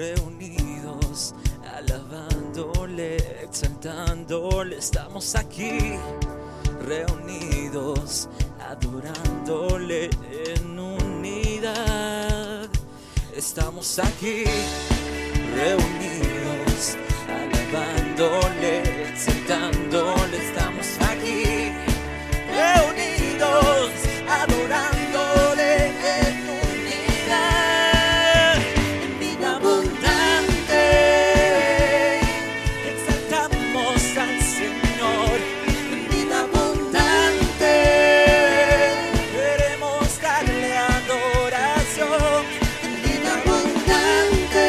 reunidos, alabándole, exaltándole, estamos aquí, reunidos, adorándole en unidad. Estamos aquí, reunidos, alabándole, exaltándole, estamos aquí, reunidos, adorándole en unidad. En vida abundante, exaltamos al Señor. En vida abundante, queremos darle adoración. En vida abundante,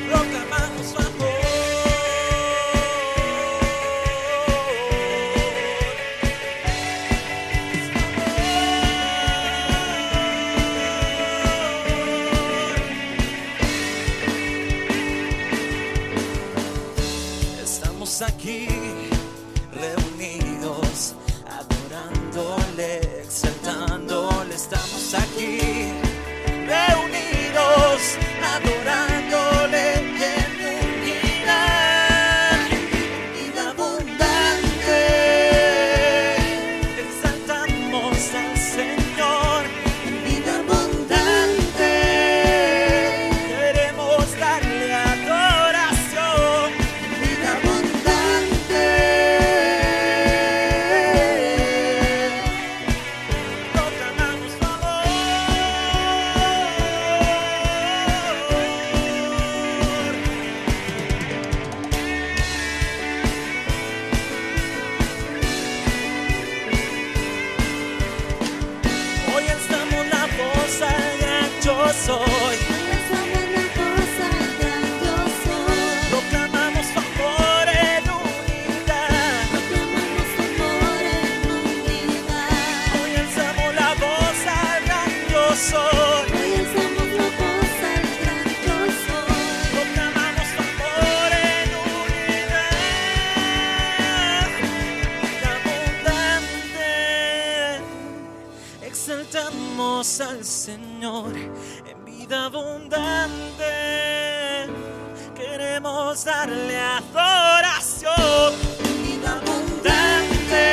proclamamos su amor. Estamos aquí, reunidos, adorándole, exaltándole. Estamos aquí, reunidos, adorándole en unidad. Vida abundante, exaltamos al Señor. En vida abundante, queremos darle adoración. Vida abundante, proclamamos su amor. Hoy alzamos la voz al gran yo soy. Proclamamos su amor en unidad. Hoy alzamos la voz al gran yo soy. Proclamamos su amor en unidad. Vida abundante, exaltamos al Señor. En vida abundante, queremos darle adoración. En vida abundante,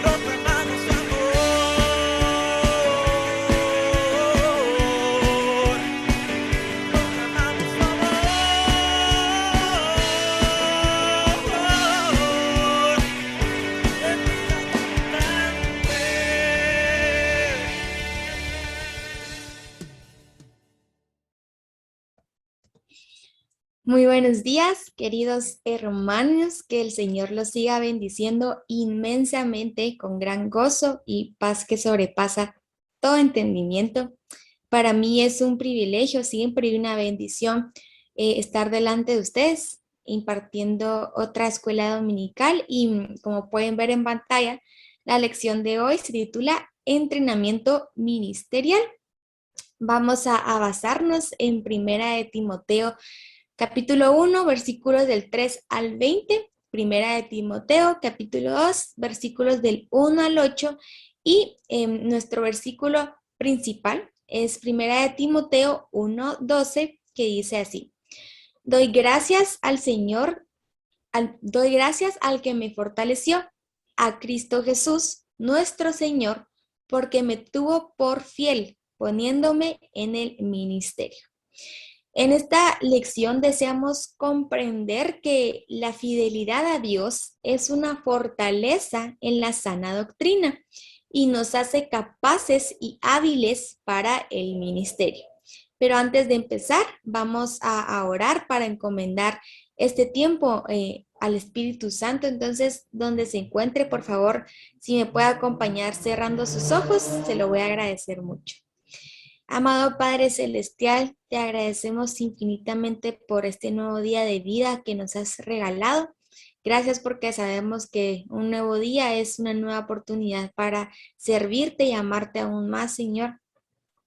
proclamamos su amor. Proclamamos su amor. En vida abundante. Muy buenos días, queridos hermanos, que el Señor los siga bendiciendo inmensamente con gran gozo y paz que sobrepasa todo entendimiento. Para mí es un privilegio siempre y una bendición estar delante de ustedes impartiendo otra escuela dominical y como pueden ver en pantalla, la lección de hoy se titula Entrenamiento Ministerial. Vamos a basarnos en Primera de Timoteo capítulo 1, versículos del 3 al 20, Primera de Timoteo, capítulo 2, versículos del 1 al 8, y nuestro versículo principal es Primera de Timoteo 1, 12, que dice así: Doy gracias al Señor, doy gracias al que me fortaleció, a Cristo Jesús, nuestro Señor, porque me tuvo por fiel, poniéndome en el ministerio. En esta lección deseamos comprender que la fidelidad a Dios es una fortaleza en la sana doctrina y nos hace capaces y hábiles para el ministerio. Pero antes de empezar, vamos a orar para encomendar este tiempo al Espíritu Santo. Entonces, donde se encuentre, por favor, si me puede acompañar cerrando sus ojos, se lo voy a agradecer mucho. Amado Padre Celestial, te agradecemos infinitamente por este nuevo día de vida que nos has regalado. Gracias porque sabemos que un nuevo día es una nueva oportunidad para servirte y amarte aún más, Señor.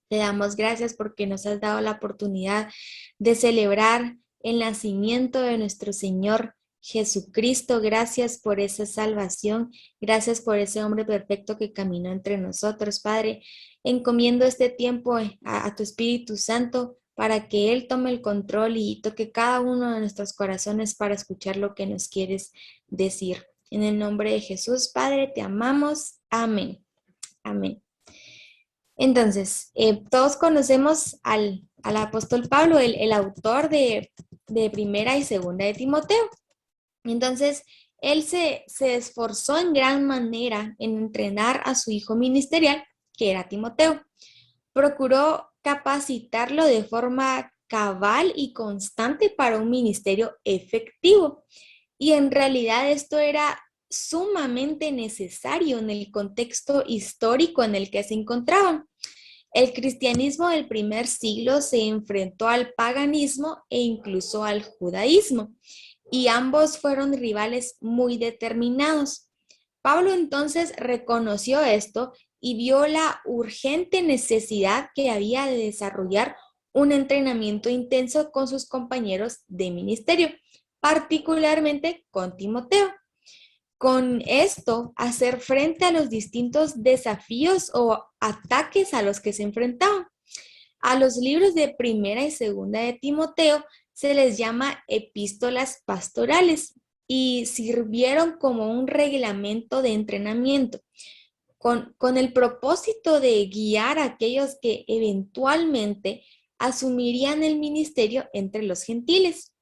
Te damos gracias porque nos has dado la oportunidad de celebrar el nacimiento de nuestro Señor Jesucristo, gracias por esa salvación, gracias por ese hombre perfecto que caminó entre nosotros, Padre. Encomiendo este tiempo a tu Espíritu Santo para que Él tome el control y toque cada uno de nuestros corazones para escuchar lo que nos quieres decir. En el nombre de Jesús, Padre, te amamos. Amén. Amén. Entonces, todos conocemos al apóstol Pablo, el autor de Primera y Segunda de Timoteo. Entonces, él se esforzó en gran manera en entrenar a su hijo ministerial, que era Timoteo. Procuró capacitarlo de forma cabal y constante para un ministerio efectivo. Y en realidad esto era sumamente necesario en el contexto histórico en el que se encontraban. El cristianismo del primer siglo se enfrentó al paganismo e incluso al judaísmo, y ambos fueron rivales muy determinados. Pablo entonces reconoció esto y vio la urgente necesidad que había de desarrollar un entrenamiento intenso con sus compañeros de ministerio, particularmente con Timoteo. Con esto, hacer frente a los distintos desafíos o ataques a los que se enfrentaban. A los libros de Primera y Segunda de Timoteo se les llama epístolas pastorales y sirvieron como un reglamento de entrenamiento con el propósito de guiar a aquellos que eventualmente asumirían el ministerio entre los gentiles.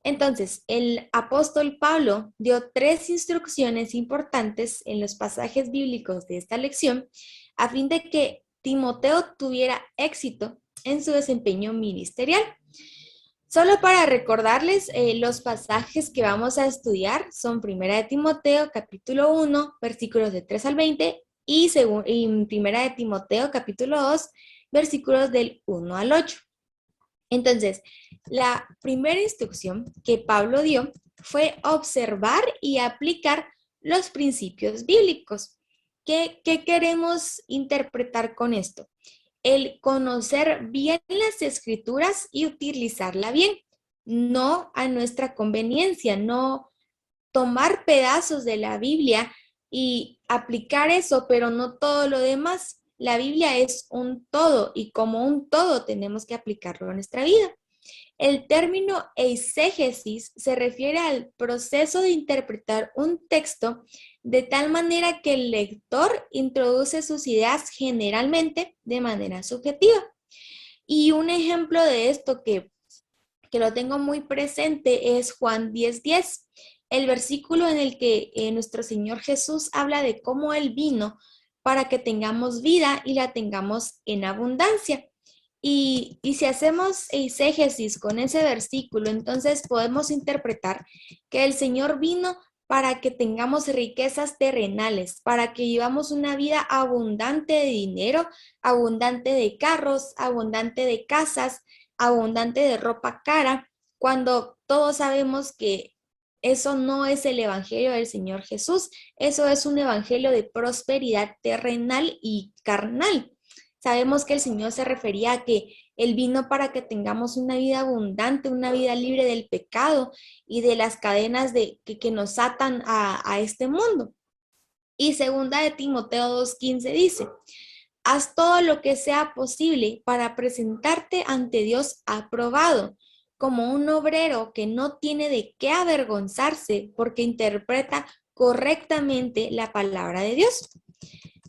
Entonces, el apóstol Pablo dio 3 instrucciones importantes en los pasajes bíblicos de esta lección a fin de que Timoteo tuviera éxito en su desempeño ministerial. Solo para recordarles, los pasajes que vamos a estudiar son 1 de Timoteo, capítulo 1, versículos de 3 al 20, y 1 de Timoteo, capítulo 2, versículos del 1 al 8. Entonces, la primera instrucción que Pablo dio fue observar y aplicar los principios bíblicos. ¿Qué queremos interpretar con esto? El conocer bien las escrituras y utilizarla bien, no a nuestra conveniencia, no tomar pedazos de la Biblia y aplicar eso, pero no todo lo demás. La Biblia es un todo y como un todo tenemos que aplicarlo en nuestra vida. El término eisegesis se refiere al proceso de interpretar un texto de tal manera que el lector introduce sus ideas generalmente de manera subjetiva. Y un ejemplo de esto que lo tengo muy presente es Juan 10:10, el versículo en el que nuestro Señor Jesús habla de cómo Él vino para que tengamos vida y la tengamos en abundancia. Y si hacemos eisegesis con ese versículo, entonces podemos interpretar que el Señor vino para que tengamos riquezas terrenales, para que vivamos una vida abundante de dinero, abundante de carros, abundante de casas, abundante de ropa cara, cuando todos sabemos que eso no es el evangelio del Señor Jesús, eso es un evangelio de prosperidad terrenal y carnal. Sabemos que el Señor se refería a que Él vino para que tengamos una vida abundante, una vida libre del pecado y de las cadenas que nos atan a este mundo. Y 2 de Timoteo 2:15 dice, haz todo lo que sea posible para presentarte ante Dios aprobado, como un obrero que no tiene de qué avergonzarse porque interpreta correctamente la palabra de Dios.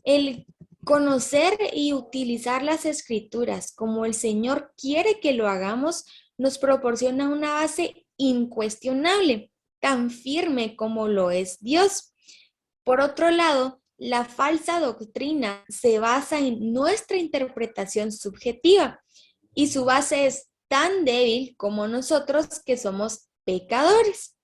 El conocer y utilizar las escrituras como el Señor quiere que lo hagamos nos proporciona una base incuestionable, tan firme como lo es Dios. Por otro lado, la falsa doctrina se basa en nuestra interpretación subjetiva y su base es tan débil como nosotros que somos pecadores.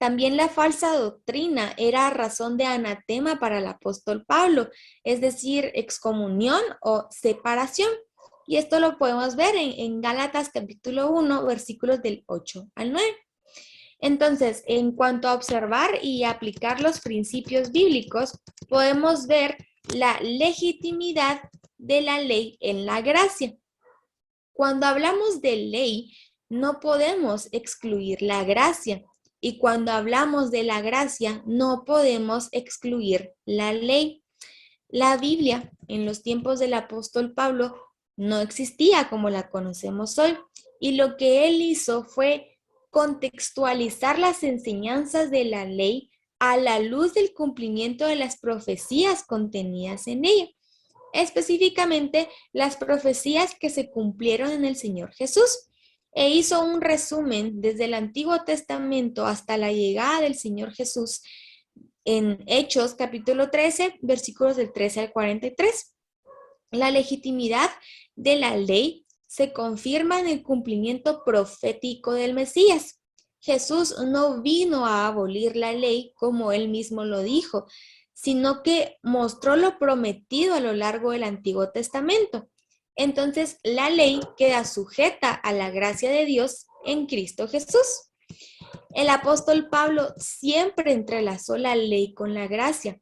También la falsa doctrina era razón de anatema para el apóstol Pablo, es decir, excomunión o separación. Y esto lo podemos ver en Gálatas capítulo 1, versículos del 8 al 9. Entonces, en cuanto a observar y aplicar los principios bíblicos, podemos ver la legitimidad de la ley en la gracia. Cuando hablamos de ley, no podemos excluir la gracia. Y cuando hablamos de la gracia, no podemos excluir la ley. La Biblia, en los tiempos del apóstol Pablo, no existía como la conocemos hoy. Y lo que él hizo fue contextualizar las enseñanzas de la ley a la luz del cumplimiento de las profecías contenidas en ella, específicamente las profecías que se cumplieron en el Señor Jesús. E hizo un resumen desde el Antiguo Testamento hasta la llegada del Señor Jesús en Hechos capítulo 13, versículos del 13 al 43. La legitimidad de la ley se confirma en el cumplimiento profético del Mesías. Jesús no vino a abolir la ley como él mismo lo dijo, sino que mostró lo prometido a lo largo del Antiguo Testamento. Entonces, la ley queda sujeta a la gracia de Dios en Cristo Jesús. El apóstol Pablo siempre entrelazó la ley con la gracia.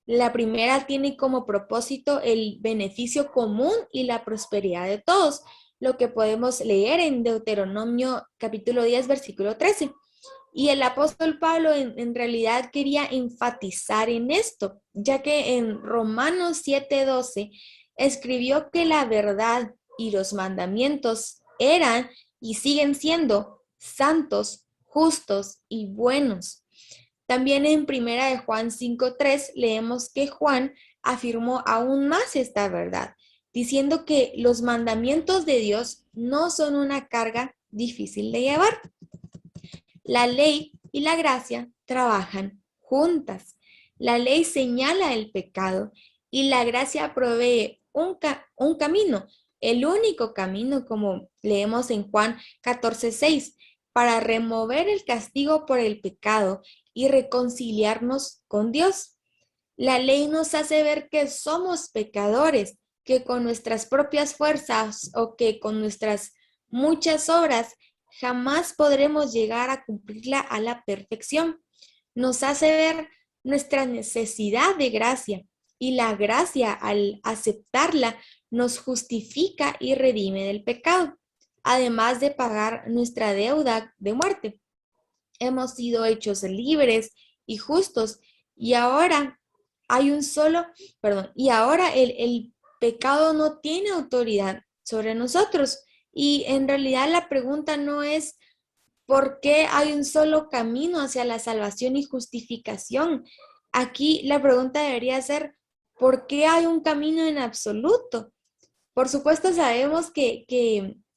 La primera tiene como propósito el beneficio común y la prosperidad de todos, lo que podemos leer en Deuteronomio capítulo 10, versículo 13. Y el apóstol Pablo en realidad quería enfatizar en esto, ya que en Romanos 7:12 escribió que la verdad y los mandamientos eran y siguen siendo santos, justos y buenos. También en Primera de Juan 5:3 leemos que Juan afirmó aún más esta verdad, diciendo que los mandamientos de Dios no son una carga difícil de llevar. La ley y la gracia trabajan juntas. La ley señala el pecado y la gracia provee un camino, el único camino, como leemos en Juan 14:6, para remover el castigo por el pecado y reconciliarnos con Dios. La ley nos hace ver que somos pecadores, que con nuestras propias fuerzas o que con nuestras muchas obras jamás podremos llegar a cumplirla a la perfección. Nos hace ver nuestra necesidad de gracia y la gracia, al aceptarla, nos justifica y redime del pecado, además de pagar nuestra deuda de muerte. Hemos sido hechos libres y justos y ahora el pecado no tiene autoridad sobre nosotros. Y en realidad la pregunta no es por qué hay un solo camino hacia la salvación y justificación. Aquí la pregunta debería ser, ¿por qué hay un camino en absoluto? Por supuesto sabemos que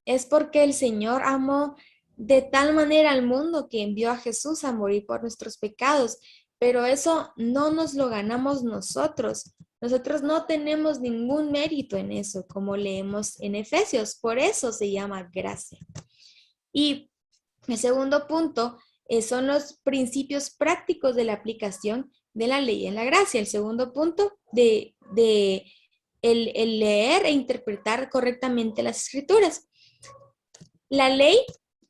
es porque el Señor amó de tal manera al mundo que envió a Jesús a morir por nuestros pecados, pero eso no nos lo ganamos nosotros. Nosotros no tenemos ningún mérito en eso, como leemos en Efesios, por eso se llama gracia. Y el segundo punto son los principios prácticos de la aplicación de la ley en la gracia. El segundo punto de el leer e interpretar correctamente las escrituras. La ley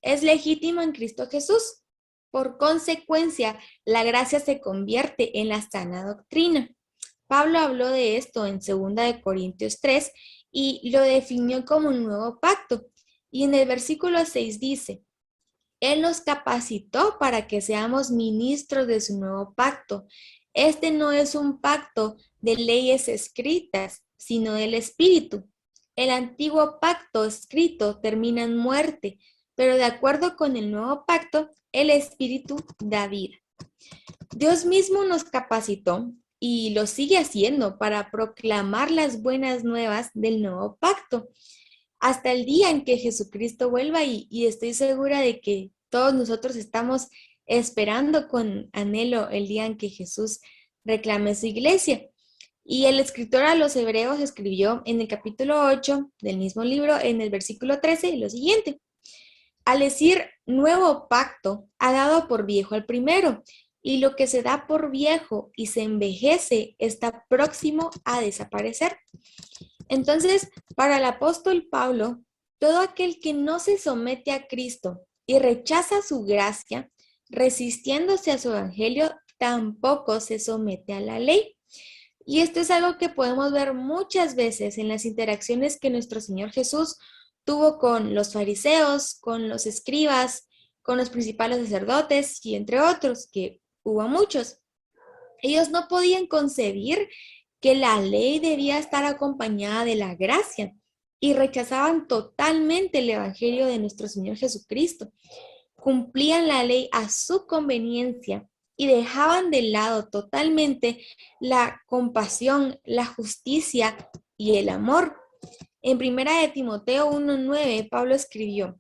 es legítima en Cristo Jesús. Por consecuencia, la gracia se convierte en la sana doctrina. Pablo habló de esto en 2 de Corintios 3 y lo definió como un nuevo pacto. Y en el versículo 6 dice, Él nos capacitó para que seamos ministros de su nuevo pacto. Este no es un pacto de leyes escritas, sino del Espíritu. El antiguo pacto escrito termina en muerte, pero de acuerdo con el nuevo pacto, el Espíritu da vida. Dios mismo nos capacitó y lo sigue haciendo para proclamar las buenas nuevas del nuevo pacto hasta el día en que Jesucristo vuelva y estoy segura de que todos nosotros estamos esperando con anhelo el día en que Jesús reclame su iglesia. Y el escritor a los Hebreos escribió en el capítulo 8 del mismo libro, en el versículo 13, lo siguiente. Al decir nuevo pacto, ha dado por viejo al primero, y lo que se da por viejo y se envejece está próximo a desaparecer. Entonces, para el apóstol Pablo, todo aquel que no se somete a Cristo y rechaza su gracia, resistiéndose a su evangelio, tampoco se somete a la ley. Y esto es algo que podemos ver muchas veces en las interacciones que nuestro Señor Jesús tuvo con los fariseos, con los escribas, con los principales sacerdotes y entre otros, que hubo muchos. Ellos no podían concebir que la ley debía estar acompañada de la gracia y rechazaban totalmente el evangelio de nuestro Señor Jesucristo. Cumplían la ley a su conveniencia y dejaban de lado totalmente la compasión, la justicia y el amor. En primera de Timoteo 1:9, Pablo escribió: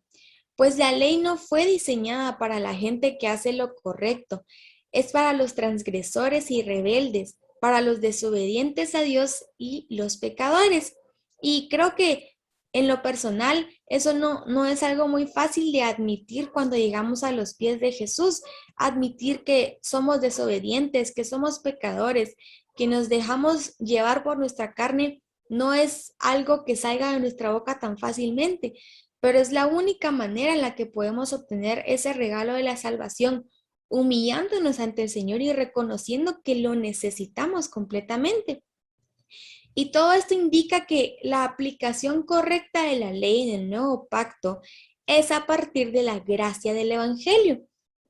pues la ley no fue diseñada para la gente que hace lo correcto, es para los transgresores y rebeldes, para los desobedientes a Dios y los pecadores. Y creo que en lo personal, eso no es algo muy fácil de admitir cuando llegamos a los pies de Jesús, admitir que somos desobedientes, que somos pecadores, que nos dejamos llevar por nuestra carne, no es algo que salga de nuestra boca tan fácilmente, pero es la única manera en la que podemos obtener ese regalo de la salvación, humillándonos ante el Señor y reconociendo que lo necesitamos completamente. Y todo esto indica que la aplicación correcta de la ley del nuevo pacto es a partir de la gracia del Evangelio.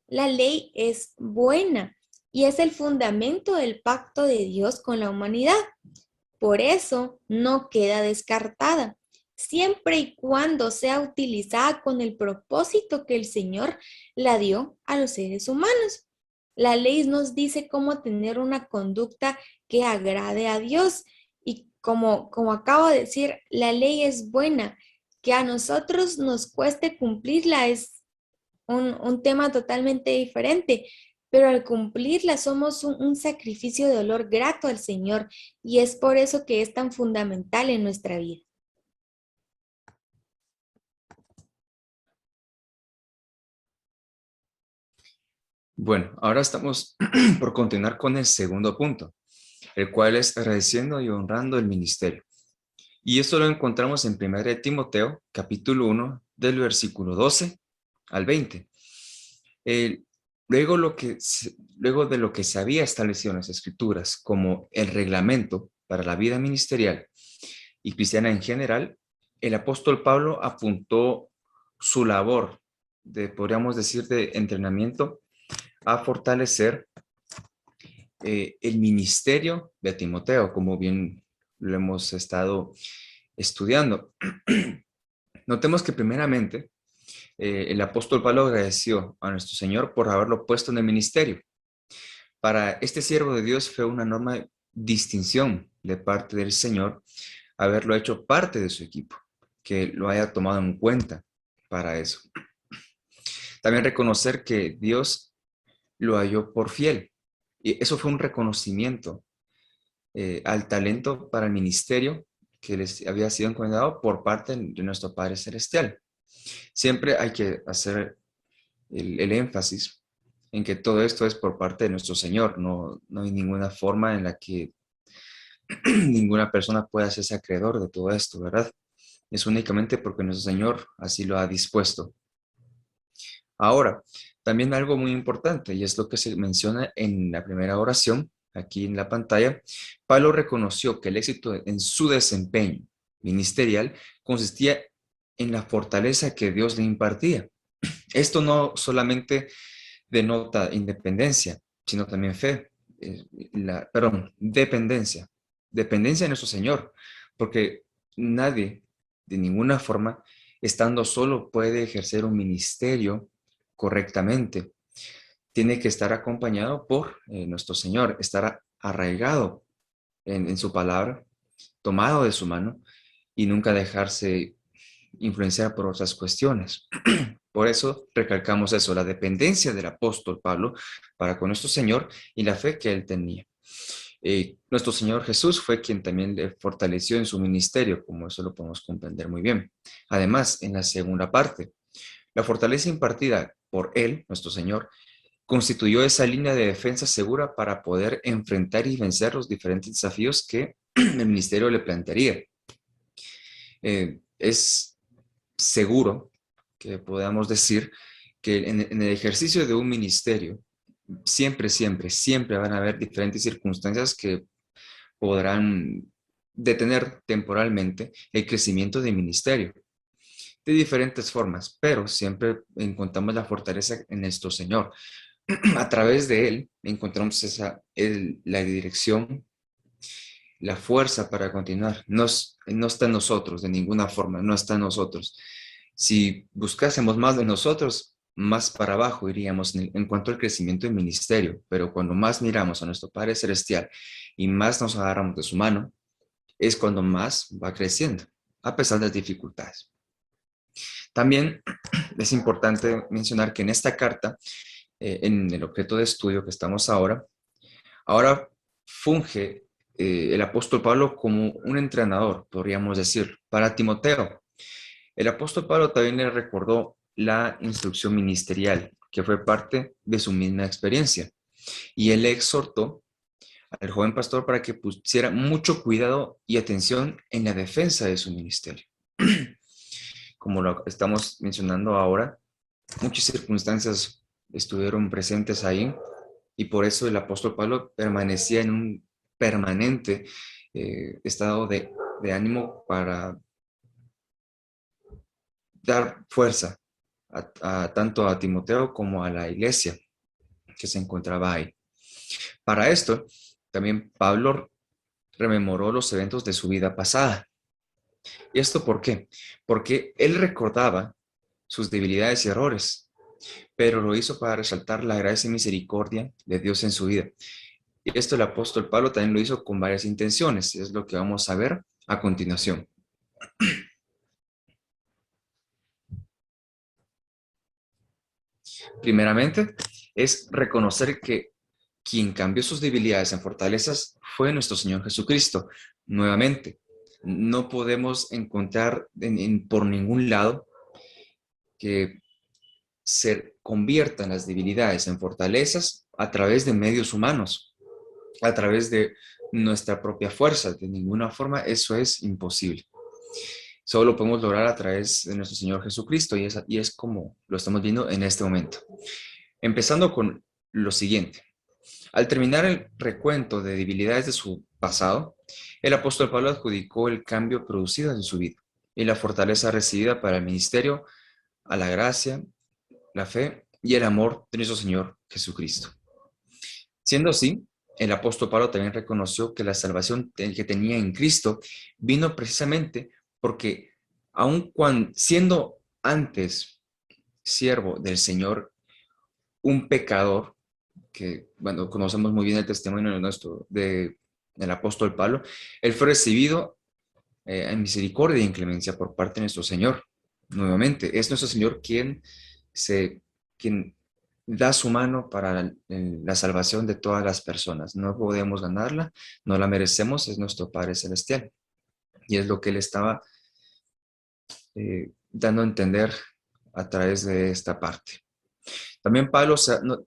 La ley es buena y es el fundamento del pacto de Dios con la humanidad. Por eso no queda descartada, siempre y cuando sea utilizada con el propósito que el Señor la dio a los seres humanos. La ley nos dice cómo tener una conducta que agrade a Dios. Y como acabo de decir, la ley es buena. Que a nosotros nos cueste cumplirla es un tema totalmente diferente, pero al cumplirla somos un sacrificio de olor grato al Señor y es por eso que es tan fundamental en nuestra vida. Bueno, ahora estamos por continuar con el segundo punto, el cual es agradeciendo y honrando el ministerio. Y esto lo encontramos en 1 de Timoteo, capítulo 1, del versículo 12 al 20. Luego de lo que se había establecido en las Escrituras como el reglamento para la vida ministerial y cristiana en general, el apóstol Pablo apuntó su labor podríamos decir, de entrenamiento a fortalecer el ministerio de Timoteo, como bien lo hemos estado estudiando. Notemos que primeramente el apóstol Pablo agradeció a nuestro Señor por haberlo puesto en el ministerio. Para este siervo de Dios fue una enorme distinción de parte del Señor haberlo hecho parte de su equipo, que lo haya tomado en cuenta para eso. También reconocer que Dios lo halló por fiel. Y eso fue un reconocimiento al talento para el ministerio que les había sido encomendado por parte de nuestro Padre Celestial. Siempre hay que hacer el énfasis en que todo esto es por parte de nuestro Señor. No hay ninguna forma en la que ninguna persona pueda hacerse acreedor de todo esto, ¿verdad? Es únicamente porque nuestro Señor así lo ha dispuesto. Ahora, también algo muy importante, y es lo que se menciona en la primera oración, aquí en la pantalla. Pablo reconoció que el éxito en su desempeño ministerial consistía en la fortaleza que Dios le impartía. Esto no solamente denota independencia, sino también fe, dependencia. Dependencia de nuestro Señor, porque nadie, de ninguna forma, estando solo, puede ejercer un ministerio correctamente. Tiene que estar acompañado por nuestro Señor, estar arraigado en su palabra, tomado de su mano y nunca dejarse influenciar por otras cuestiones. Por eso recalcamos eso, la dependencia del apóstol Pablo para con nuestro Señor y la fe que él tenía. Nuestro Señor Jesús fue quien también le fortaleció en su ministerio, como eso lo podemos comprender muy bien. Además, en la segunda parte, la fortaleza impartida por él, nuestro Señor, constituyó esa línea de defensa segura para poder enfrentar y vencer los diferentes desafíos que el ministerio le plantearía. Es seguro que podamos decir que en el ejercicio de un ministerio, siempre van a haber diferentes circunstancias que podrán detener temporalmente el crecimiento del ministerio. de diferentes formas, pero siempre encontramos la fortaleza en nuestro Señor. A través de Él encontramos la dirección, la fuerza para continuar. No está en nosotros de ninguna forma, no está en nosotros. Si buscásemos más de nosotros, más para abajo iríamos en cuanto al crecimiento del ministerio, pero cuando más miramos a nuestro Padre Celestial y más nos agarramos de su mano, es cuando más va creciendo, a pesar de las dificultades. También es importante mencionar que en esta carta, en el objeto de estudio que estamos ahora funge el apóstol Pablo como un entrenador, podríamos decir, para Timoteo. El apóstol Pablo también le recordó la instrucción ministerial, que fue parte de su misma experiencia. Y él le exhortó al joven pastor para que pusiera mucho cuidado y atención en la defensa de su ministerio. Como lo estamos mencionando ahora, muchas circunstancias estuvieron presentes ahí y por eso el apóstol Pablo permanecía en un permanente estado de ánimo para dar fuerza tanto a Timoteo como a la iglesia que se encontraba ahí. Para esto, también Pablo rememoró los eventos de su vida pasada. ¿Y esto por qué? Porque él recordaba sus debilidades y errores, pero lo hizo para resaltar la gracia y misericordia de Dios en su vida. Y esto el apóstol Pablo también lo hizo con varias intenciones, es lo que vamos a ver a continuación. Primeramente, es reconocer que quien cambió sus debilidades en fortalezas fue nuestro Señor Jesucristo. Nuevamente, no podemos encontrar por ningún lado que se conviertan las debilidades en fortalezas a través de medios humanos, a través de nuestra propia fuerza. De ninguna forma eso es imposible. Solo lo podemos lograr a través de nuestro Señor Jesucristo y es como lo estamos viendo en este momento. Empezando con lo siguiente. Al terminar el recuento de debilidades de su pasado, el apóstol Pablo adjudicó el cambio producido en su vida y la fortaleza recibida para el ministerio a la gracia, la fe y el amor de nuestro Señor Jesucristo. Siendo así, el apóstol Pablo también reconoció que la salvación que tenía en Cristo vino precisamente porque aun cuando siendo antes siervo del Señor, un pecador, que bueno, conocemos muy bien el testimonio del apóstol Pablo, él fue recibido en misericordia y en clemencia por parte de nuestro Señor. Nuevamente, es nuestro Señor quien da su mano para la salvación de todas las personas. No podemos ganarla, no la merecemos, es nuestro Padre Celestial. Y es lo que él estaba dando a entender a través de esta parte. También Pablo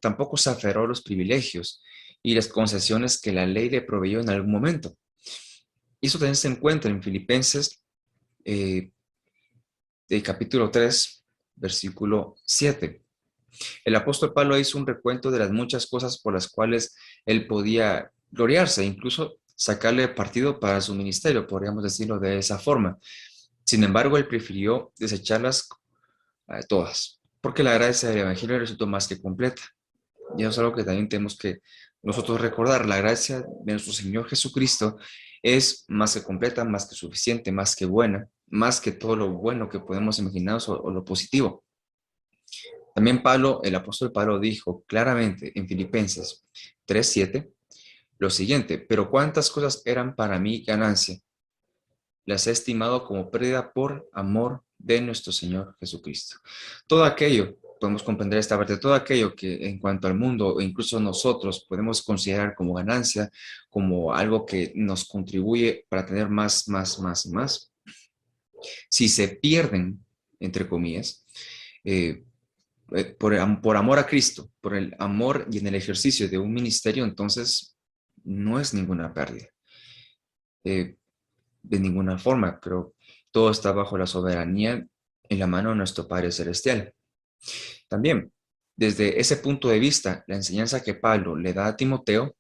tampoco se aferró a los privilegios y las concesiones que la ley le proveyó en algún momento. Y eso también se encuentra en Filipenses del capítulo 3, versículo 7. El apóstol Pablo hizo un recuento de las muchas cosas por las cuales él podía gloriarse, incluso sacarle partido para su ministerio, podríamos decirlo de esa forma. Sin embargo, él prefirió desecharlas todas, porque la gracia del Evangelio resultó más que completa. Y eso es algo que también tenemos que nosotros recordar. La gracia de nuestro Señor Jesucristo es más que completa, más que suficiente, más que buena, más que todo lo bueno que podemos imaginarnos o lo positivo. También el apóstol Pablo dijo claramente en Filipenses 3:7 lo siguiente: pero cuántas cosas eran para mí ganancia, las he estimado como pérdida por amor de nuestro Señor Jesucristo. Todo aquello, podemos comprender esta parte, todo aquello que en cuanto al mundo o incluso nosotros podemos considerar como ganancia, como algo que nos contribuye para tener más, si se pierden, entre comillas, por amor a Cristo, por el amor y en el ejercicio de un ministerio, entonces no es ninguna pérdida. De ninguna forma, pero todo está bajo la soberanía en la mano de nuestro Padre Celestial. También, desde ese punto de vista, la enseñanza que Pablo le da a Timoteo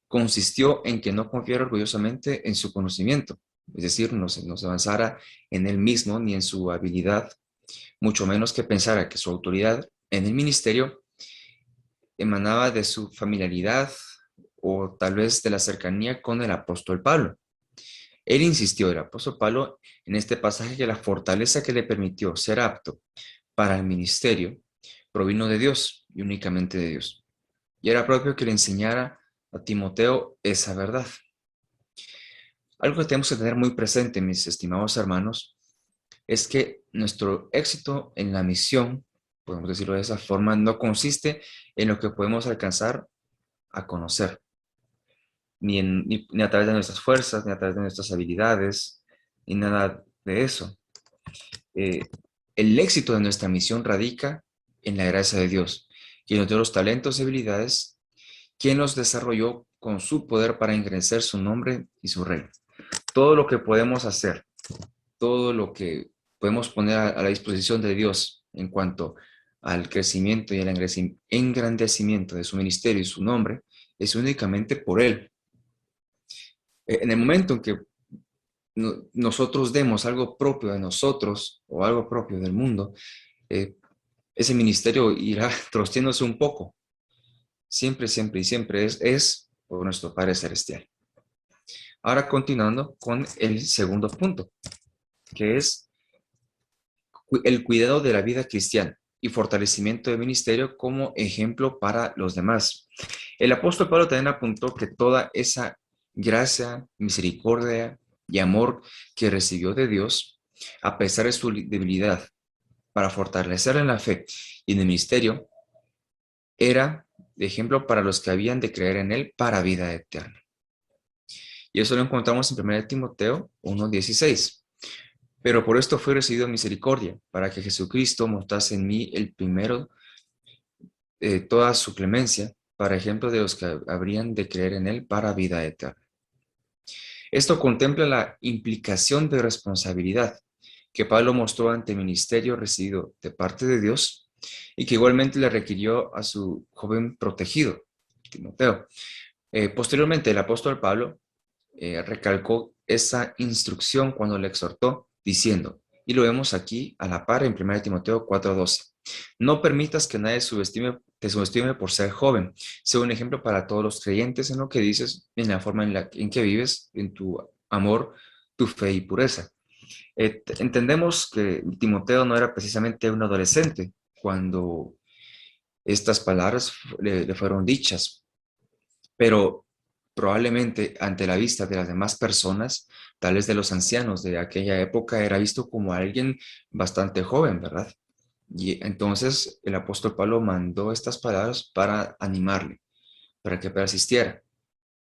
consistió en que no confiara orgullosamente en su conocimiento, es decir, no se avanzara en él mismo ni en su habilidad mucho menos que pensara que su autoridad en el ministerio emanaba de su familiaridad o tal vez de la cercanía con el apóstol Pablo. Él insistió, el apóstol Pablo, en este pasaje que la fortaleza que le permitió ser apto para el ministerio provino de Dios y únicamente de Dios. Y era propio que le enseñara a Timoteo esa verdad. Algo que tenemos que tener muy presente, mis estimados hermanos, es que nuestro éxito en la misión, podemos decirlo de esa forma, no consiste en lo que podemos alcanzar a conocer, ni a través de nuestras fuerzas, ni a través de nuestras habilidades, ni nada de eso. Eh, el éxito de nuestra misión radica en la gracia de Dios, quien nos dio los talentos y habilidades, quien los desarrolló con su poder para engrandecer su nombre y su reino. Todo lo que podemos hacer, todo lo que podemos poner a la disposición de Dios en cuanto al crecimiento y al engrandecimiento de su ministerio y su nombre, es únicamente por Él. En el momento en que nosotros demos algo propio de nosotros o algo propio del mundo, ese ministerio irá torciéndose un poco. Siempre, siempre y siempre es por nuestro Padre Celestial. Ahora continuando con el segundo punto, que es el cuidado de la vida cristiana y fortalecimiento del ministerio como ejemplo para los demás. El apóstol Pablo también apuntó que toda esa gracia, misericordia y amor que recibió de Dios, a pesar de su debilidad, para fortalecer en la fe y en el ministerio, era de ejemplo para los que habían de creer en él para vida eterna. Y eso lo encontramos en 1 Timoteo 1:16. Pero por esto fue recibido misericordia, para que Jesucristo mostrase en mí el primero toda su clemencia, para ejemplo de los que habrían de creer en él para vida eterna. Esto contempla la implicación de responsabilidad que Pablo mostró ante el ministerio recibido de parte de Dios y que igualmente le requirió a su joven protegido, Timoteo. Posteriormente, el apóstol Pablo recalcó esa instrucción cuando le exhortó, diciendo, y lo vemos aquí a la par en 1 Timoteo 4:12, no permitas que nadie te subestime por ser joven, sea un ejemplo para todos los creyentes en lo que dices, en la forma en que vives, en tu amor, tu fe y pureza. Entendemos que Timoteo no era precisamente un adolescente cuando estas palabras le fueron dichas, pero probablemente ante la vista de las demás personas, tales de los ancianos de aquella época, era visto como alguien bastante joven, ¿verdad? Y entonces el apóstol Pablo mandó estas palabras para animarle, para que persistiera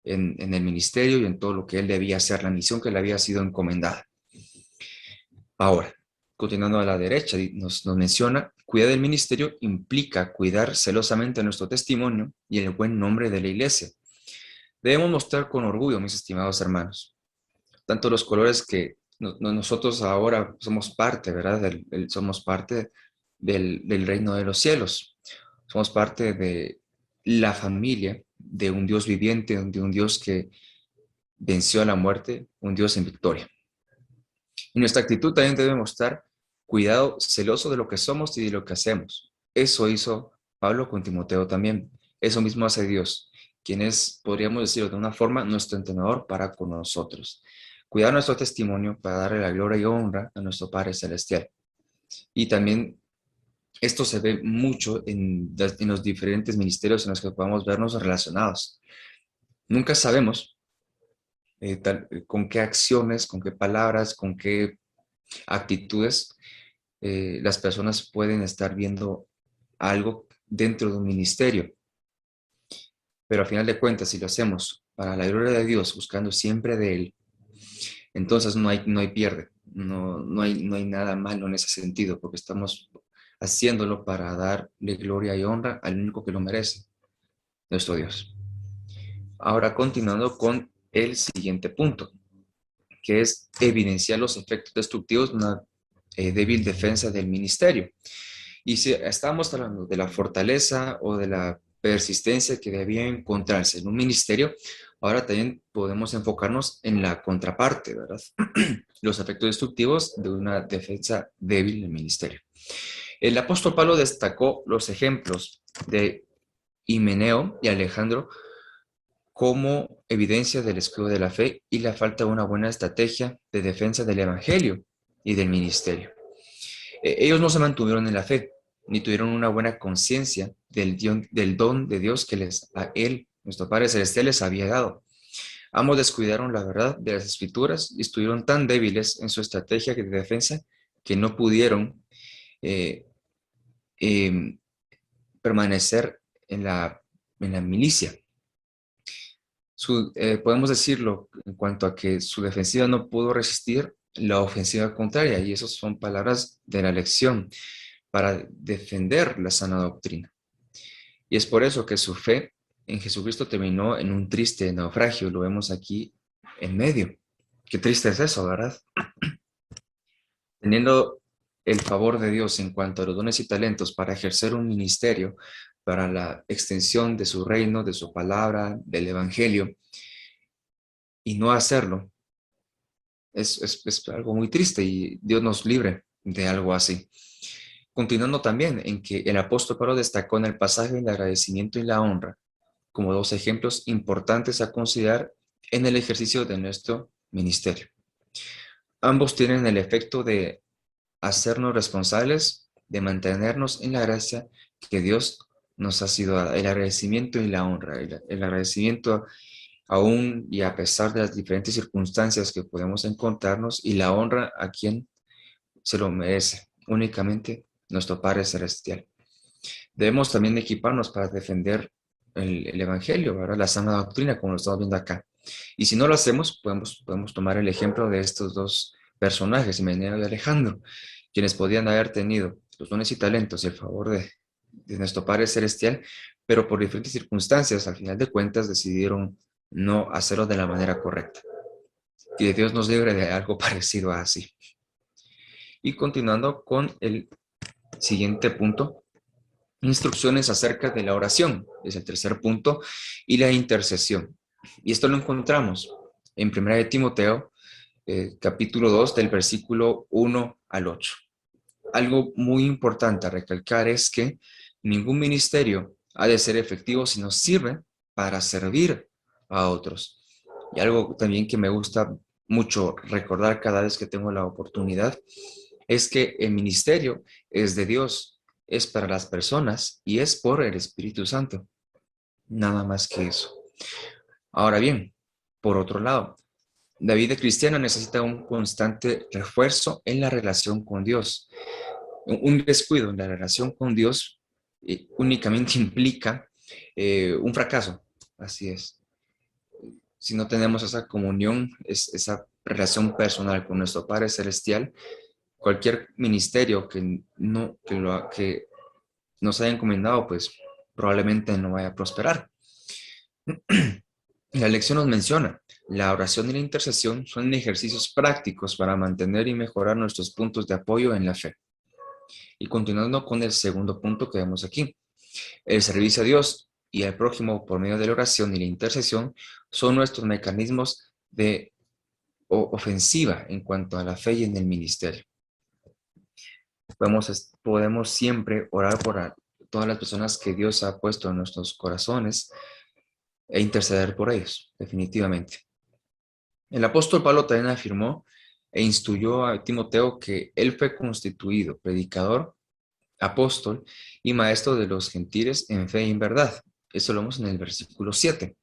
en el ministerio y en todo lo que él debía hacer, la misión que le había sido encomendada. Ahora, continuando a la derecha, nos menciona, cuidar del ministerio implica cuidar celosamente nuestro testimonio y el buen nombre de la iglesia. Debemos mostrar con orgullo, mis estimados hermanos, tanto los colores que nosotros ahora somos parte, ¿verdad? Somos parte del reino de los cielos. Somos parte de la familia de un Dios viviente, de un Dios que venció a la muerte, un Dios en victoria. Y nuestra actitud también debe mostrar cuidado celoso de lo que somos y de lo que hacemos. Eso hizo Pablo con Timoteo también. Eso mismo hace Dios, quien es, podríamos decirlo de una forma, nuestro entrenador para con nosotros. Cuidar nuestro testimonio para darle la gloria y honra a nuestro Padre Celestial. Y también esto se ve mucho en los diferentes ministerios en los que podamos vernos relacionados. Nunca sabemos con qué acciones, con qué palabras, con qué actitudes las personas pueden estar viendo algo dentro de un ministerio. Pero al final de cuentas, si lo hacemos para la gloria de Dios, buscando siempre de Él, entonces no hay pierde, no hay nada malo en ese sentido, porque estamos haciéndolo para darle gloria y honra al único que lo merece, nuestro Dios. Ahora continuando con el siguiente punto, que es evidenciar los efectos destructivos de una débil defensa del ministerio. Y si estamos hablando de la fortaleza o de la persistencia que debía encontrarse en un ministerio, Ahora también podemos enfocarnos en la contraparte, ¿verdad? Los efectos destructivos de una defensa débil del ministerio. El apóstol Pablo destacó los ejemplos de Himeneo y Alejandro como evidencia del escudo de la fe y la falta de una buena estrategia de defensa del evangelio y del ministerio. Ellos no se mantuvieron en la fe, ni tuvieron una buena conciencia del don de Dios que a él, nuestro Padre Celestial, les había dado. Ambos descuidaron la verdad de las Escrituras y estuvieron tan débiles en su estrategia de defensa que no pudieron eh, eh, permanecer en la milicia. Podemos decirlo en cuanto a que su defensiva no pudo resistir la ofensiva contraria, y esas son palabras de la lección para defender la sana doctrina. Y es por eso que su fe en Jesucristo terminó en un triste naufragio. Lo vemos aquí en medio. Qué triste es eso, ¿verdad? Teniendo el favor de Dios en cuanto a los dones y talentos para ejercer un ministerio, para la extensión de su reino, de su palabra, del evangelio, y no hacerlo, es algo muy triste, y Dios nos libre de algo así. Continuando también en que el apóstol Pablo destacó en el pasaje el agradecimiento y la honra como dos ejemplos importantes a considerar en el ejercicio de nuestro ministerio. Ambos tienen el efecto de hacernos responsables, de mantenernos en la gracia que Dios nos ha sido dada. El agradecimiento y la honra. El agradecimiento aún y a pesar de las diferentes circunstancias que podemos encontrarnos, y la honra a quien se lo merece, únicamente nuestro Padre Celestial. Debemos también equiparnos para defender el Evangelio, ¿verdad? La sana doctrina, como lo estamos viendo acá. Y si no lo hacemos, podemos tomar el ejemplo de estos dos personajes, Himeneo y Alejandro, quienes podían haber tenido los dones y talentos y el favor de nuestro Padre Celestial, pero por diferentes circunstancias, al final de cuentas, decidieron no hacerlo de la manera correcta. Que Dios nos libre de algo parecido a así. Y continuando con el siguiente punto, instrucciones acerca de la oración, es el tercer punto, y la intercesión. Y esto lo encontramos en 1 de Timoteo, capítulo 2, del versículo 1 al 8. Algo muy importante a recalcar es que ningún ministerio ha de ser efectivo si no sirve para servir a otros. Y algo también que me gusta mucho recordar cada vez que tengo la oportunidad es que el ministerio es de Dios, es para las personas y es por el Espíritu Santo. Nada más que eso. Ahora bien, por otro lado, la vida cristiana necesita un constante refuerzo en la relación con Dios. Un descuido en la relación con Dios únicamente implica un fracaso. Así es. Si no tenemos esa comunión, esa relación personal con nuestro Padre Celestial, cualquier ministerio que nos haya encomendado, pues probablemente no vaya a prosperar. La lección nos menciona, la oración y la intercesión son ejercicios prácticos para mantener y mejorar nuestros puntos de apoyo en la fe. Y continuando con el segundo punto que vemos aquí, el servicio a Dios y al prójimo por medio de la oración y la intercesión son nuestros mecanismos de ofensiva en cuanto a la fe y en el ministerio. Podemos siempre orar por todas las personas que Dios ha puesto en nuestros corazones e interceder por ellos, definitivamente. El apóstol Pablo también afirmó e instruyó a Timoteo que él fue constituido predicador, apóstol y maestro de los gentiles en fe y en verdad. Eso lo vemos en el versículo 7.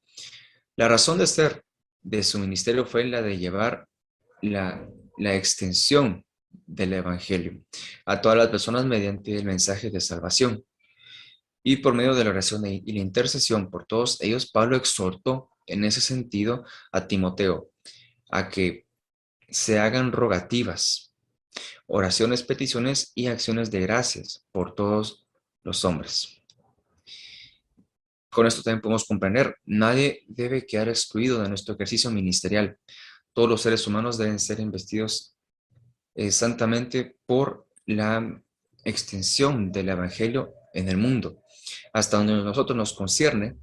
La razón de ser de su ministerio fue la de llevar la extensión del evangelio a todas las personas mediante el mensaje de salvación. Y por medio de la oración y la intercesión por todos ellos, Pablo exhortó en ese sentido a Timoteo a que se hagan rogativas, oraciones, peticiones y acciones de gracias por todos los hombres. Con esto también podemos comprender, nadie debe quedar excluido de nuestro ejercicio ministerial. Todos los seres humanos deben ser investidos santamente por la extensión del evangelio en el mundo. Hasta donde nosotros nos concierne,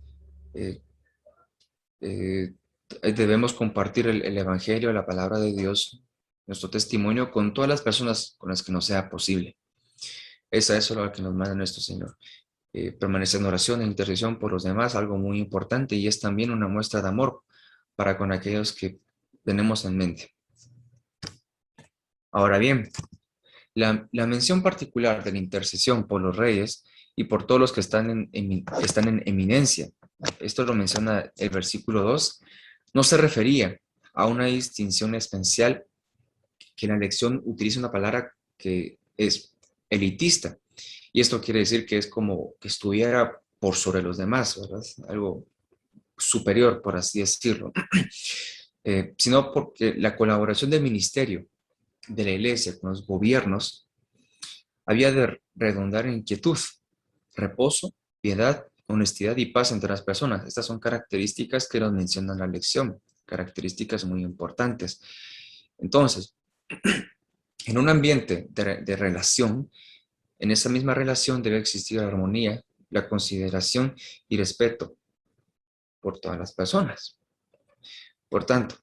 debemos compartir el evangelio, la palabra de Dios, nuestro testimonio con todas las personas con las que nos sea posible. Eso es lo que nos manda nuestro Señor. Permanecer en oración e intercesión por los demás, algo muy importante, y es también una muestra de amor para con aquellos que tenemos en mente. Ahora bien, la mención particular de la intercesión por los reyes y por todos los que están en eminencia, esto lo menciona el versículo 2, no se refería a una distinción especial que la lección utiliza una palabra que es elitista. Y esto quiere decir que es como que estuviera por sobre los demás, ¿verdad? Algo superior, por así decirlo. Sino porque la colaboración del ministerio de la iglesia con los gobiernos había de redundar en quietud, reposo, piedad, honestidad y paz entre las personas. Estas son características que nos menciona la lección, características muy importantes. Entonces, en un ambiente de relación, en esa misma relación debe existir la armonía, la consideración y respeto por todas las personas. Por tanto,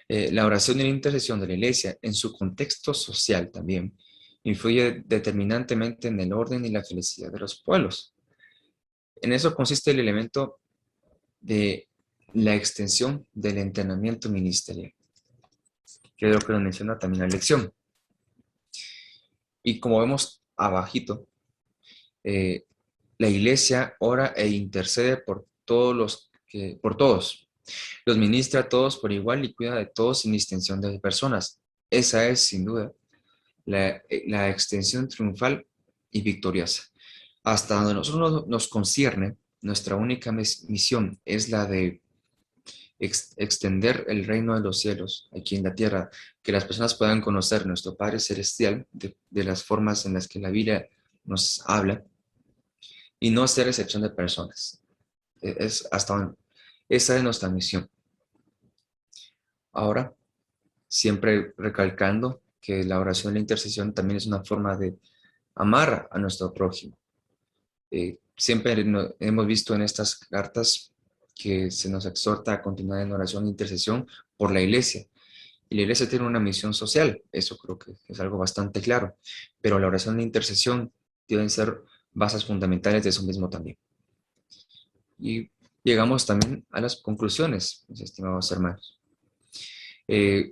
la oración y la intercesión de la iglesia en su contexto social también influye determinantemente en el orden y la felicidad de los pueblos. En eso consiste el elemento de la extensión del entrenamiento ministerial, que es lo que nos menciona también la lección. Y como vemos abajito, la iglesia ora e intercede por todos los ministra a todos por igual y cuida de todos sin distinción de personas. Esa es, sin duda, la extensión triunfal y victoriosa. Hasta donde nosotros nos concierne, nuestra única misión es la de extender el reino de los cielos aquí en la tierra, que las personas puedan conocer nuestro Padre Celestial de las formas en las que la Biblia nos habla y no hacer excepción de personas. Esa es nuestra misión. Ahora, siempre recalcando que la oración y la intercesión también es una forma de amar a nuestro prójimo. Siempre hemos visto en estas cartas que se nos exhorta a continuar en oración e intercesión por la iglesia. Y la iglesia tiene una misión social, eso creo que es algo bastante claro, pero la oración e intercesión deben ser bases fundamentales de eso mismo también. Y llegamos también a las conclusiones, mis estimados hermanos.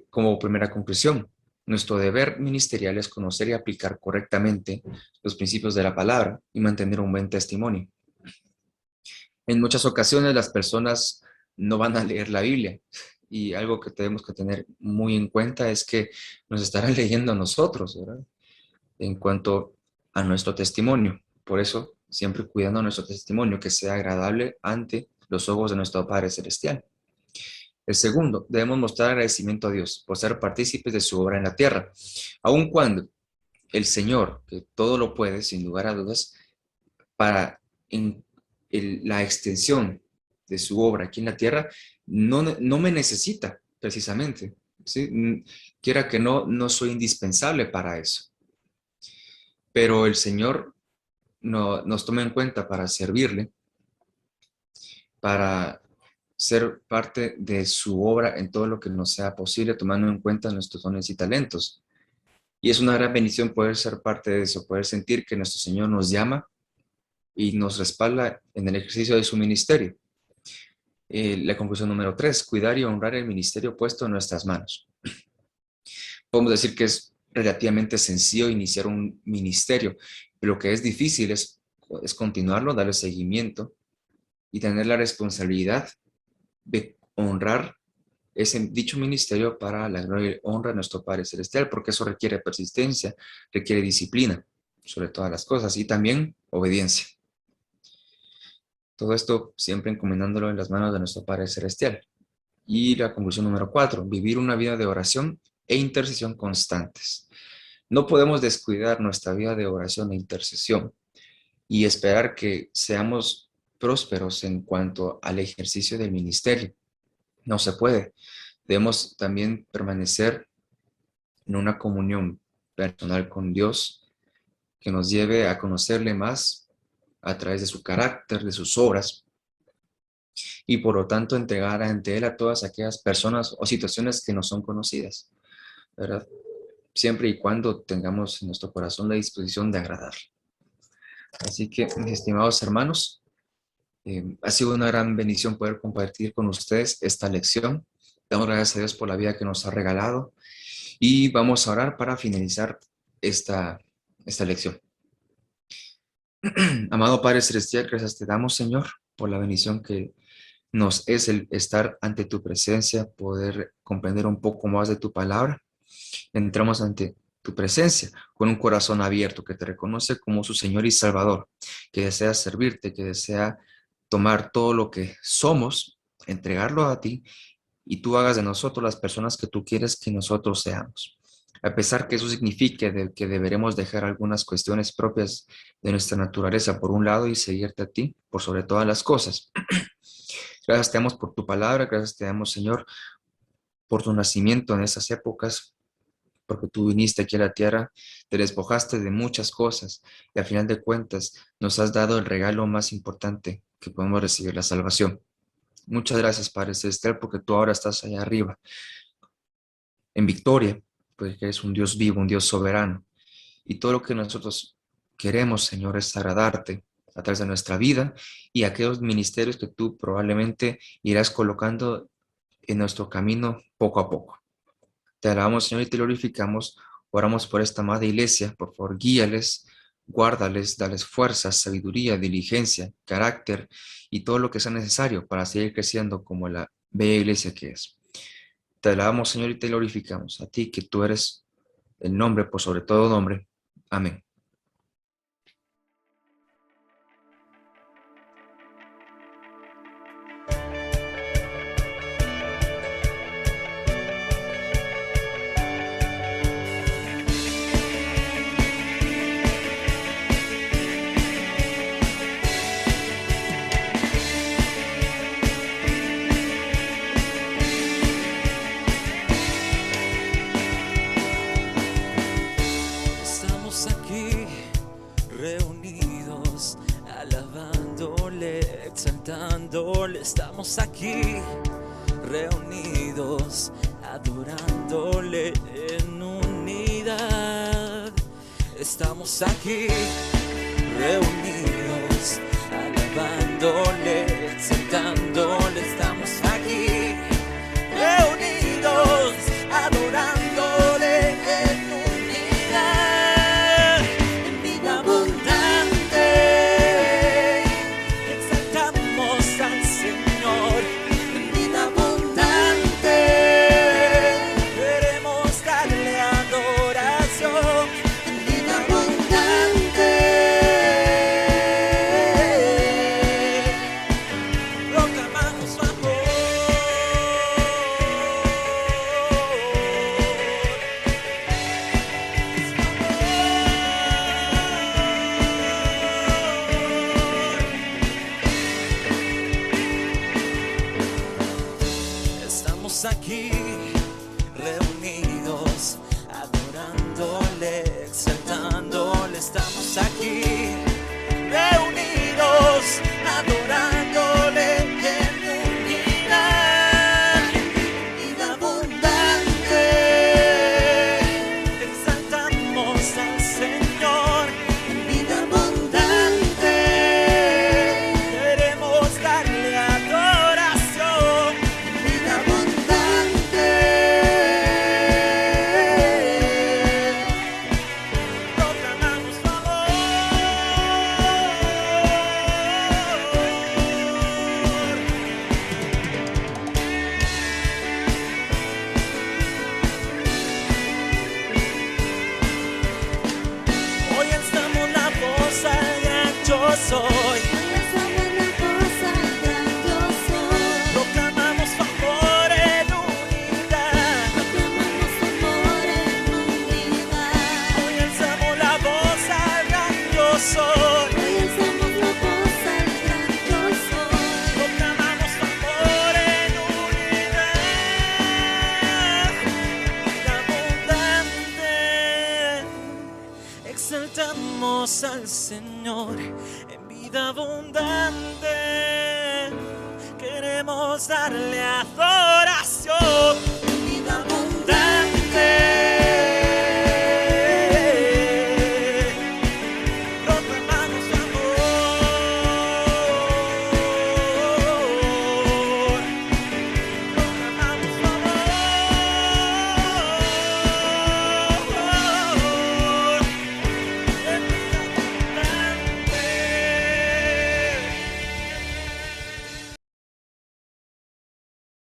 Como primera conclusión, nuestro deber ministerial es conocer y aplicar correctamente los principios de la palabra y mantener un buen testimonio. En muchas ocasiones las personas no van a leer la Biblia y algo que tenemos que tener muy en cuenta es que nos estarán leyendo a nosotros, ¿verdad? En cuanto a nuestro testimonio. Por eso, siempre cuidando nuestro testimonio, que sea agradable ante los ojos de nuestro Padre Celestial. El segundo, debemos mostrar agradecimiento a Dios por ser partícipes de su obra en la tierra, aun cuando el Señor, que todo lo puede, sin lugar a dudas, para la extensión de su obra aquí en la tierra, no me necesita precisamente, ¿sí? Quiera que no soy indispensable para eso. Pero el Señor nos toma en cuenta para servirle, para ser parte de su obra en todo lo que nos sea posible, tomando en cuenta nuestros dones y talentos. Y es una gran bendición poder ser parte de eso, poder sentir que nuestro Señor nos llama y nos respalda en el ejercicio de su ministerio. La conclusión número 3, cuidar y honrar el ministerio puesto en nuestras manos. Podemos decir que es relativamente sencillo iniciar un ministerio, pero lo que es difícil es continuarlo, darle seguimiento y tener la responsabilidad de honrar dicho ministerio para la gloria y honra de nuestro Padre Celestial, porque eso requiere persistencia, requiere disciplina, sobre todas las cosas, y también obediencia. Todo esto siempre encomendándolo en las manos de nuestro Padre Celestial. Y la conclusión número 4, vivir una vida de oración e intercesión constantes. No podemos descuidar nuestra vida de oración e intercesión y esperar que seamos prósperos en cuanto al ejercicio del ministerio. No se puede. Debemos también permanecer en una comunión personal con Dios que nos lleve a conocerle más a través de su carácter, de sus obras, y por lo tanto entregar ante Él a todas aquellas personas o situaciones que no son conocidas, ¿verdad? Siempre y cuando tengamos en nuestro corazón la disposición de agradar. Así que, mis estimados hermanos, ha sido una gran bendición poder compartir con ustedes esta lección. Damos gracias a Dios por la vida que nos ha regalado y vamos a orar para finalizar esta lección. Amado Padre Celestial, gracias te damos, Señor, por la bendición que nos es el estar ante tu presencia, poder comprender un poco más de tu palabra. Entramos ante tu presencia con un corazón abierto que te reconoce como su Señor y Salvador, que desea servirte, que desea tomar todo lo que somos, entregarlo a ti y tú hagas de nosotros las personas que tú quieres que nosotros seamos. A pesar que eso signifique que deberemos dejar algunas cuestiones propias de nuestra naturaleza por un lado y seguirte a ti por sobre todas las cosas. Gracias te damos por tu palabra, gracias te damos, Señor, por tu nacimiento en esas épocas, porque tú viniste aquí a la tierra, te despojaste de muchas cosas y al final de cuentas nos has dado el regalo más importante que podemos recibir, la salvación. Muchas gracias, Padre Celestial, porque tú ahora estás allá arriba, en victoria, porque eres un Dios vivo, un Dios soberano. Y todo lo que nosotros queremos, Señor, es agradarte a través de nuestra vida y aquellos ministerios que tú probablemente irás colocando en nuestro camino poco a poco. Te alabamos, Señor, y te glorificamos. Oramos por esta amada iglesia. Por favor, guíales, guárdales, dales fuerza, sabiduría, diligencia, carácter y todo lo que sea necesario para seguir creciendo como la bella iglesia que es. Te alabamos, Señor, y te glorificamos. A ti, que tú eres el nombre por sobre todo nombre. Amén. Estamos aquí reunidos, alabándole, exaltándole. Estamos aquí reunidos, adorándole en unidad. Estamos aquí reunidos, alabándole, exaltándole. Estamos aquí reunidos, adorándole en unidad. En vida abundante exaltamos al Señor. En vida abundante queremos darle adoración. En vida abundante proclamamos su amor. Estamos aquí reunidos, adorándole, exaltándole. Estamos aquí reunidos, adorándole en unidad. Vida abundante exaltamos al Señor. En vida abundante queremos darle adoración. En vida abundante proclamamos su amor. Hoy alzamos la voz al gran yo soy. Proclamamos su amor en unidad. Hoy alzamos la voz al gran yo soy. Proclamamos su amor en unidad. Vida abundante exaltamos al Señor. En vida abundante queremos darle a